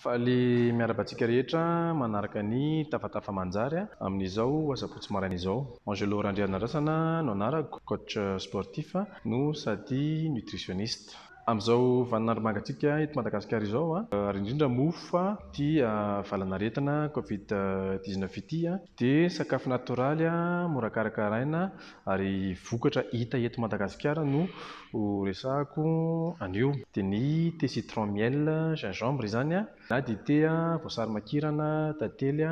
Faly miarabantsika rehetra manaraka ny tafatafa manjary amin'izao asabotsy maraina izao. Angelo Randrianarasana no anarako, coach sportif no sady nutritionniste. Amin'izao vaninandro mangatsika eto Madagasikara izao ary indrindra mofa ity valanaretina Covid-19 ity dia sakafo natoraly mora karakaraina ary vokatra hita eto Madagasikara no resahako anio. Dia ny thé citron miel gingembre izany na dité voasary makirana, tantely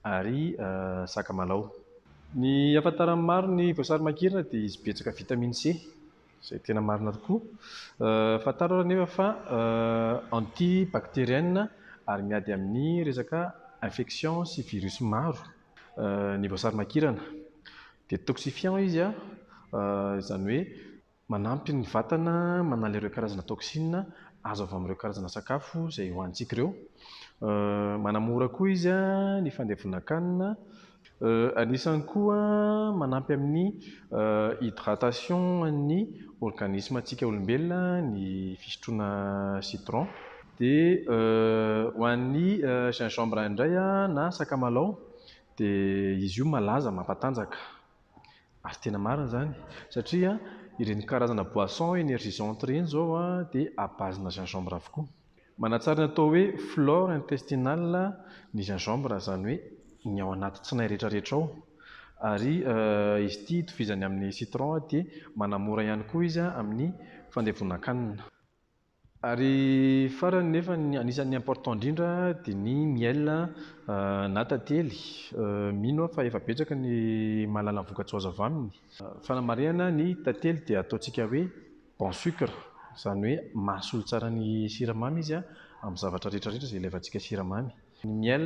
ary sakamalaho. Ny ahafantarany maro ny voasary makirana dia izy betsaka vitamine C izay tena marina tokoa. Fantaro anefa fa antibactérienne ary miady amin'ny resaka infection sy virus maro ny voasary makirana. Détoxifiant izy izany hoe manampy ny vatana manala ireo karazana toxine azo avy amin'ireo karazana sakafo izay hohanintsika ireo. Manamora koa izy ny fandevonankanina. Anisany koa manampy amin'ny hydratation ny organisme antsika olombelona ny fisotroana citron. Dia ho an'ny gingembre indray na sakamalaho dia izy io malaza mampatanjaka ary tena marina izany satria ireny karazana boisson énergisante ireny izao dia à base-na gingembre avokoa. Manatsara ny atao hoe flore intestinale ny gingembre, izany hoe ny ao anaty tsinay rehetrarehetra ao. Ary izy ity itovizany amin'ny citron dia manamora ihany koa izy amin'ny fandevonankanina. Ary farany nefa anisan'ny important indrindra dia ny miel na tantely. Mino aho fa efa betsaka ny mahalala ny vokatsoa azo avy aminy. Fanamarihana ny tantely dia ataontsika hoe bon sucre, izany hoe mahasolo tsara ny siramamy izy amin'ny zavatra rehetrarehetra izay ilavantsika siramamy. Ny miel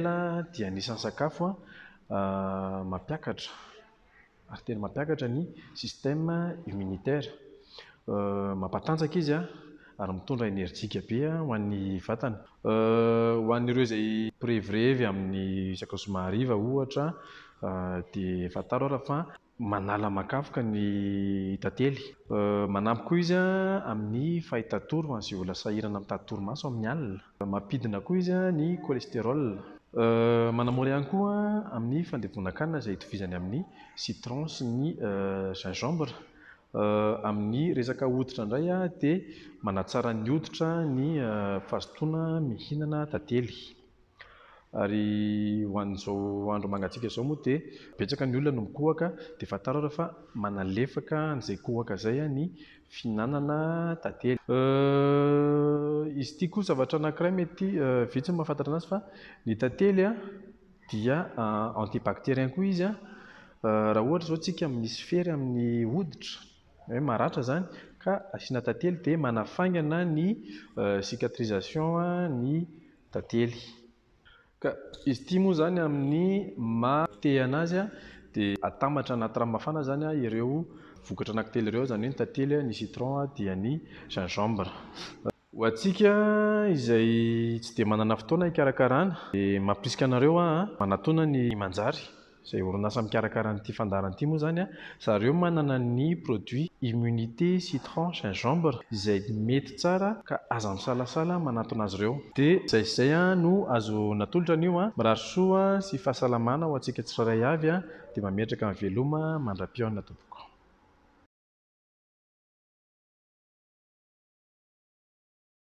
dia anisan'ny sakafo mampiakatra ary tena mampiakatra ny système immunitaire. Mampatanjaka izy ary mitondra énergie be ho an'ny vatana. Ho an'ireo izay mpirevirevy amin'ny sakazoma hariva ohatra dia fantaro ara fa manala makafoka ny tantely. Manampy koa izy amin'ny fahitantoro ho an'izay olona sahirana mitady torimaso amin'ny alina. Mampidina koa izy ny cholestérol. Manamora ihany koa amin'ny fandevonankanina izay itovizany amin'ny citron sy ny gingembre. Amin'ny resaka hoditra indray dia manatsara ny hoditra ny fahazotoana mihinana tantely. Ary ho an'izao andro mangatsika izao moa dia betsaka ny olona no mikohaka dia fantaro ara fa manalefaka an'izay kohaka izay ny fihinanana tantely. Izy ity koa zavatra anankiray mety vitsy ny mahafantatra anazy fa ny tantely dia antibactérien koa izy raha ohatra izao tsika misy fery amin'ny hoditra hoe maratra izany ka asiana tantely dia manafaingana ny cicatrisation ny tantely. Ka izy ity moa izany amin'ny maha-te anazy dia atambatra anaty rano mafana izany ireo vokatra anankitelo ireo, izany hoe ny tantely, ny citron dia ny gingembre. Ho antsika izay tsy dia manana fotoana hikarakarana dia mampirisika anareo manatona ny manjary izay orinasa mikarakara an'ity fandaharana ity moa izany zareo manana ny produit immunité citron gingembre izay mety tsara ka aza misalasala manatona azy ireo. Dia izay no azo natolotra anio. Mirary soa sy fahasalamana ho antsika tsirairay avy dia mametraka amin'ny veloma mandra-pionana tompoko.